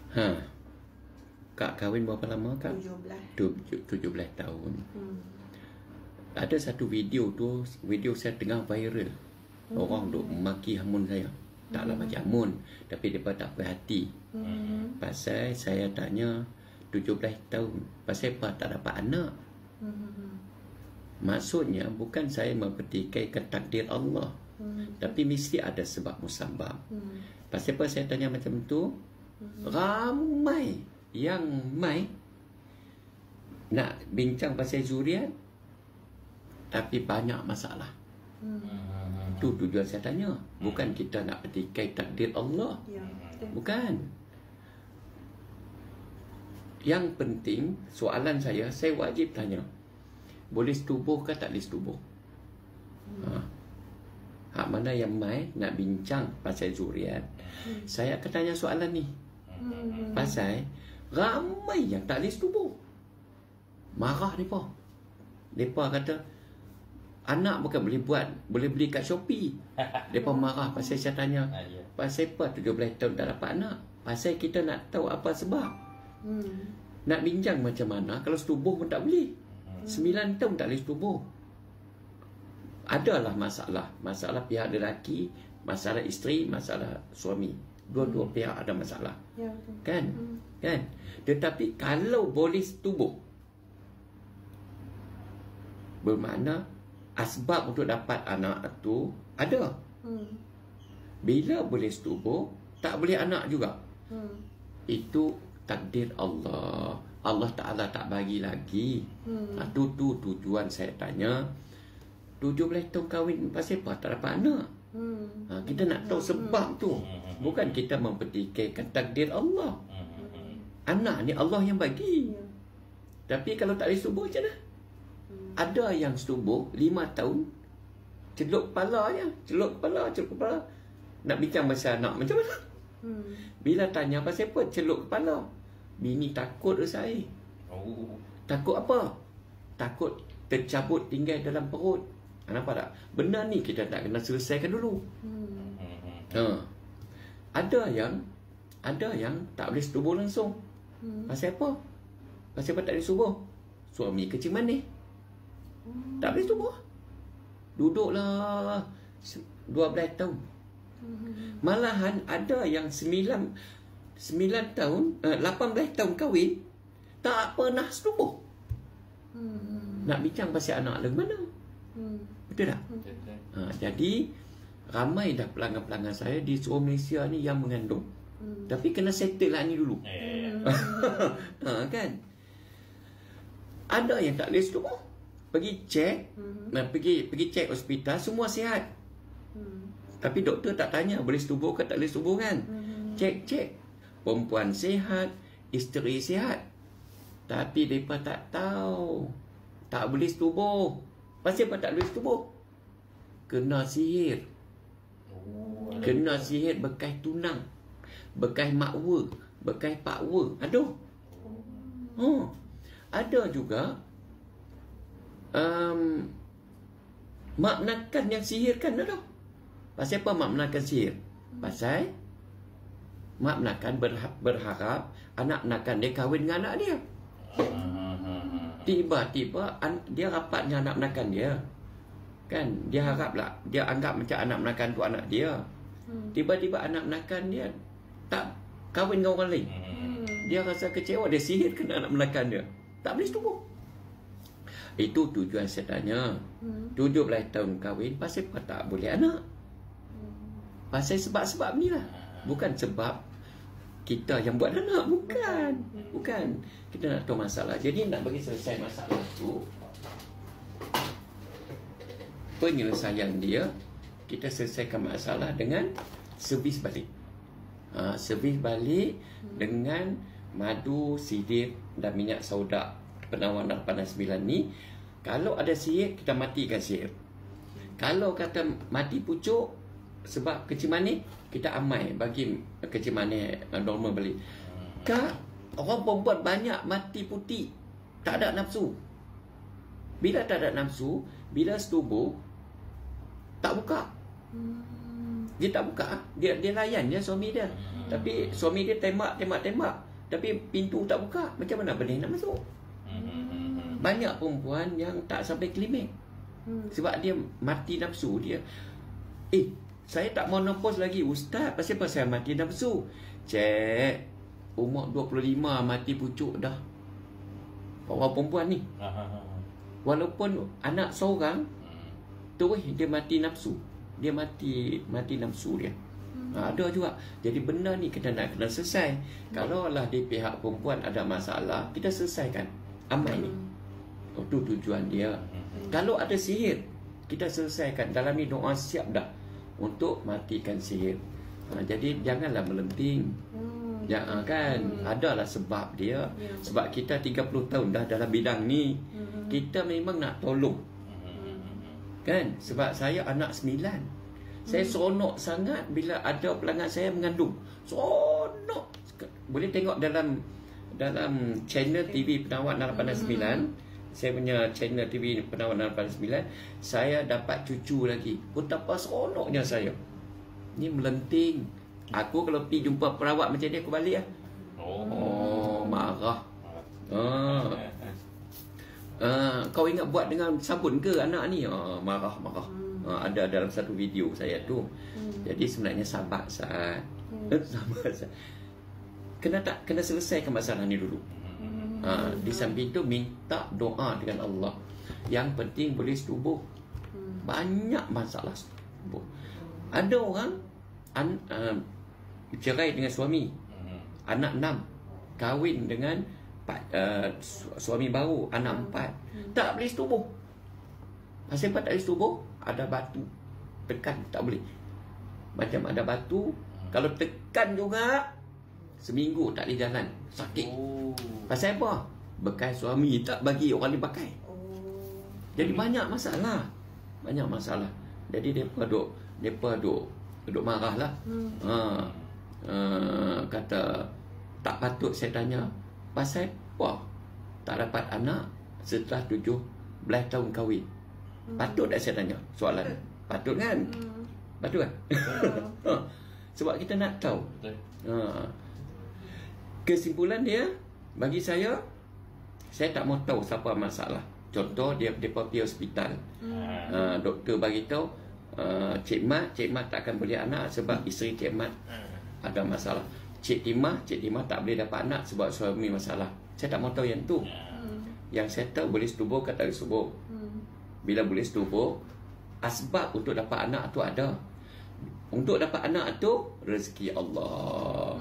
Ha. Kak kahwin berapa lama Kak? 17 tahun. Ada satu video tu, video saya tengah viral. Orang duk maki hamun saya. Taklah maki hamun, tapi depa tak puas hati. Pasal saya tanya 17 tahun, pasal apa tak dapat anak? Maksudnya bukan saya mempertikaikan takdir Allah, tapi mesti ada sebab musabab. Pasal apa saya tanya macam tu? Ramai yang mai nak bincang pasal zuriat, tapi banyak masalah. Tu tujuan saya tanya. Bukan kita nak petikai takdir Allah. Bukan. Yang penting, soalan saya wajib tanya, boleh setubuh ke tak boleh setubuh? Hak mana yang mai nak bincang pasal zuriat, saya akan tanya soalan ni. Pasal ramai yang tak boleh setubuh. Marah mereka. Mereka kata anak bukan boleh buat, boleh beli kat Shopee. Mereka marah pasal saya tanya, pasal apa 17 tahun tak dapat anak? Pasal kita nak tahu apa sebab. Nak bincang macam mana kalau setubuh pun tak boleh. 9 tahun tak boleh setubuh. Adalah masalah. Masalah pihak lelaki, masalah isteri, masalah suami. Dua-dua pihak ada masalah. Kan? Kan? Tetapi kalau boleh setubuh, bermakna asbab untuk dapat anak tu ada. Bila boleh setubuh, tak boleh anak juga. Itu takdir Allah. Allah Ta'ala tak bagi lagi. Tu tujuan saya tanya. 17 tahun kahwin pasal apa tak dapat anak? Kita nak tahu sebab tu. Bukan kita mempertikaikan takdir Allah. Anak ni Allah yang bagi. Tapi kalau tak boleh setubuh macam mana? Ada yang setubuh 5 tahun, celup kepala je. Celup kepala. Nak bincang pasal anak macam mana? Bila tanya pasal apa celup kepala, bini takut saya. Takut apa? Takut tercabut tinggal dalam perut. Nampak tak? Benda ni kita nak kena selesaikan dulu. Ada yang tak boleh setubuh langsung. Pasal apa? Pasal apa tak boleh setubuh? Suami kecil manis. Tak boleh setubuh. Duduklah 12 tahun. Malahan ada yang 9 tahun, 18 tahun kahwin, tak pernah setubuh. Nak bincang pasal anak lagu mana? Betul tak? Jadi ramai dah pelanggan-pelanggan saya di seluruh Malaysia ni yang mengandung. Tapi kena settle lah ni dulu. Kan? Ada yang tak boleh setubuh. Pergi cek, pergi cek hospital, semua sihat. Tapi doktor tak tanya boleh setubuh ke tak boleh setubuh kan? Cek. Perempuan sihat, isteri sihat. Tapi mereka tak tahu. Tak boleh setubuh. Pasal apa tak boleh setubuh? Kena sihir. Kena sihir bekas tunang, bekas makwa, bekas pakwa. Aduh. Ada juga mak menakan yang sihirkan. Aduh. Pasal apa mak menakan sihir? Pasal mak menakan berharap anak menakan dia kahwin dengan anak dia. Tiba-tiba dia rapat dengan anak menakan dia. Kan? Dia haraplah, dia anggap macam anak menakan tu anak dia. Tiba-tiba anak menakan dia tak kahwin dengan orang lain. Dia rasa kecewa, dia sihir kena anak menakan dia. Tak boleh setubuh. Itu tujuan saya tanya. 17 tahun kahwin, pasal apa tak boleh anak? Pasal sebab-sebab ni lah. Bukan sebab kita yang buat anak. Bukan. Kita nak tahu masalah. Jadi nak bagi selesai masalah tu, penyelesaian dia, kita selesaikan masalah dengan servis balik. Servis balik dengan madu, sidir dan minyak sauda penawar panas 9 ni. Kalau ada sihir, kita matikan sihir. Kalau kata mati pucuk sebab kecil manis, kita amai bagi kecil manis normal balik. Kak, orang perempuan banyak mati putih, tak ada nafsu. Bila tak ada nafsu, bila setubuh, tak buka. Dia tak buka. Dia layan je suami dia. Tapi suami dia tembak. Tapi pintu tak buka. Macam mana benih nak masuk? Banyak perempuan yang tak sampai klimaks. Sebab dia mati nafsu dia. Saya tak mau nempos lagi, Ustaz. Pasal apa saya mati nafsu? Cik, umur 25 mati pucuk dah. Orang perempuan ni. Walaupun anak seorang, terus dia mati nafsu. Dia mati nafsu dia. Ada juga. Jadi benda ni kena selesai. Kalau lah di pihak perempuan ada masalah, kita selesaikan amal ni. Itu tujuan dia. Kalau ada sihir, kita selesaikan. Dalam ni doa siap dah untuk matikan sihir. Jadi janganlah melenting. Jangan kan. Adalah sebab dia. Sebab kita 30 tahun dah dalam bidang ni. Kita memang nak tolong. Kan? Sebab saya anak 9. Saya seronok sangat bila ada pelanggan saya mengandung. Seronok. Boleh tengok dalam channel TV Penawar 869. Saya punya channel TV Penawar 869. Saya dapat cucu lagi. Betapa seronoknya saya. Ni melenting. Aku kalau pergi jumpa perawat macam ni, aku balik lah. Marah. Kau ingat buat dengan sabun ke anak ni? Marah. Ada dalam satu video saya tu. Jadi sebenarnya sabar Sat. Kena selesaikan masalah ni dulu. Di samping tu minta doa dengan Allah. Yang penting boleh setubuh. Banyak masalah setubuh. Ada orang cerai dengan suami, anak 6, kahwin dengan suami baru, anak 4, tak boleh setubuh. Pasal apa tak boleh setubuh? Ada batu tekan, tak boleh. Macam ada batu, kalau tekan juga seminggu tak boleh jalan, sakit. Pasal apa? Bekas suami tak bagi orang dia pakai. Jadi banyak masalah. Jadi mereka duk marah lah. Kata tak patut saya tanya. Pasal apa tak dapat anak setelah 17 tahun kahwin? Patut tak saya tanya soalan? Patut kan? Patut kan? Sebab kita nak tahu. Kesimpulan dia, bagi saya tak mau tahu siapa masalah. Contoh dia pergi hospital. Doktor bagi tahu Cik Mat tak akan boleh anak sebab isteri Cik Mat ada masalah. Cik Timah tak boleh dapat anak sebab suami masalah. Saya tak mau tahu yang tu. Yang saya tahu boleh setubuh ke tak boleh setubuh. Bila boleh setubuh, asbab untuk dapat anak tu ada. Untuk dapat anak tu rezeki Allah.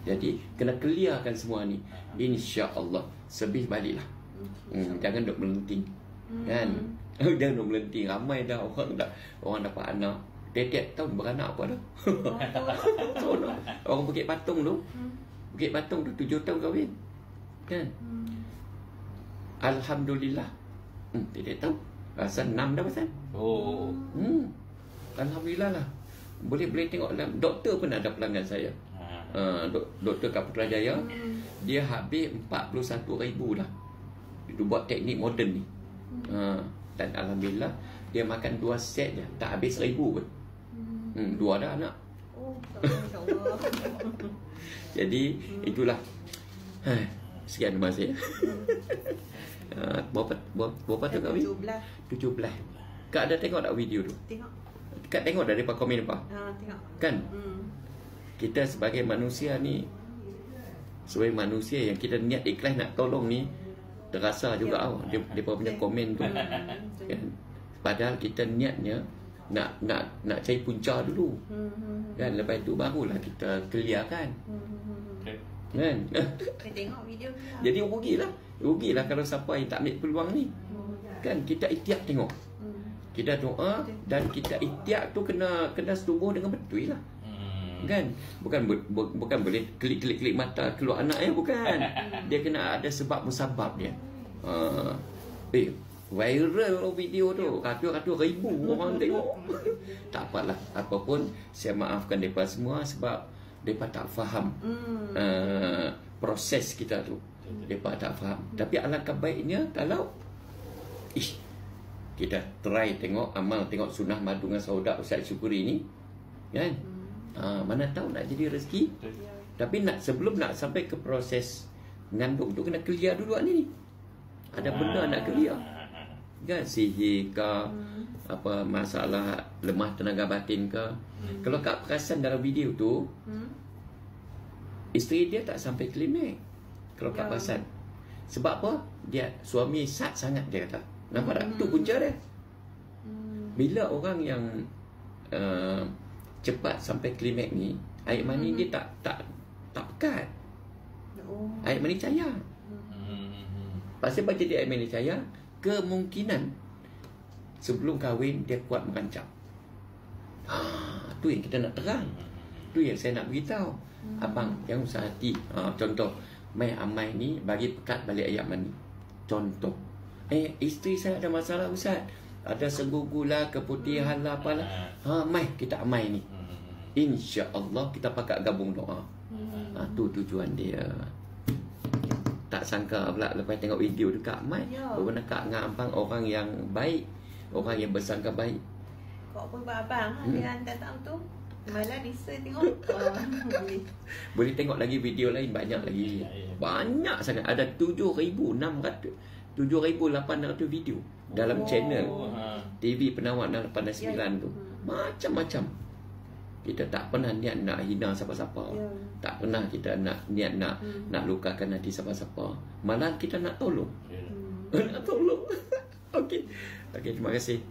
Jadi kena clearkan semua ni. InsyaAllah. Sebih baliklah. Jangan duk melenting. Kan? Jangan duk melenting. Ramai dah orang dapat anak. Tiap-tiap tahun beranak apa dah. Orang Bukit Batung tu. Bukit Batung tu 7 tahun kahwin. Kan? Alhamdulillah. Tiap-tiap tahun. Rasa 6 dah pasal. Alhamdulillah lah. Boleh tengok dalam. Doktor pun ada pelanggan saya. Doktor kat Putrajaya. Dia habis 41,000 dah. Dia buat teknik moden ni. Dan Alhamdulillah dia makan 2 set je, tak habis 1,000 pun. 2 dah anak. Masya-Allah. Jadi itulah. Sekian terima kasih. Berapa tu kahwin? 17. Kak ada tengok tak video tu? Tengok. Kak tengok daripada komen apa? Tengok. Kan? Kita sebagai manusia ni, sebagai manusia yang kita niat ikhlas nak tolong ni, terasa juga dia punya komen tu. Kan? Padahal kita niatnya nak cari punca dulu. Kan? Lepas tu barulah kita clearkan. Kan? Tengok video dia. Jadi rugilah kalau siapa yang tak ambil peluang ni. Kan kita ikhtiar tengok. Kita doa dan kita ikhtiar tu kena setubuh dengan betul lah. Kan? Bukan boleh klik mata keluar anak bukan. Dia kena ada sebab musabab dia. Viral video tu, ratus ribu orang tengok. Tak apalah, apapun saya maafkan mereka semua sebab mereka tak faham proses kita tu. Mereka tak faham. Tapi alangkah baiknya kalau kita try tengok amal, tengok sunnah madu dengan saudak Ustaz Syukuri ni, kan? Mana tahu nak jadi rezeki. Ya. Tapi sebelum nak sampai ke proses mengandung tu kena clear dulu ni. Ada benda nak clear. Kan sihir ke, apa masalah lemah tenaga batin ke. Kalau Kak perasan dalam video tu, isteri dia tak sampai klimaks. Kalau Kak perasan. Sebab apa? Dia suami sat sangat, dia kata. Nampak tak? Tu punca dia. Bila orang yang cepat sampai klimaks ni, air mani dia tak pekat. Air mani cair. Pasal apa jadi air mani cair? Kemungkinan sebelum kahwin dia kuat merancang. Tu yang kita nak terang. Tu yang saya nak beritahu. Abang yang usah hati. Contoh, mai amai ni bagi pekat balik air mani. Contoh. Isteri saya ada masalah Ustaz. Ada segugu lah, keputihan lah, apalah. Mai kita amai ni. InsyaAllah kita pakat gabung doa. Tu tujuan dia. Tak sangka pula lepas tengok video tu Kak Mai, benar Kak dengan abang orang yang baik, orang yang bersangka baik. Kau pun abang dia hantar tak tu. Malah bisa tengok. Boleh tengok lagi video lain, banyak lagi. Banyak sangat. Ada 7,800 video dalam channel TV Penawar 869 tu. Macam-macam. Kita tak pernah niat nak hina siapa-siapa. Tak pernah kita niat nak lukakan hati siapa-siapa. Malah kita nak tolong. Nak tolong. Okey. Terima kasih.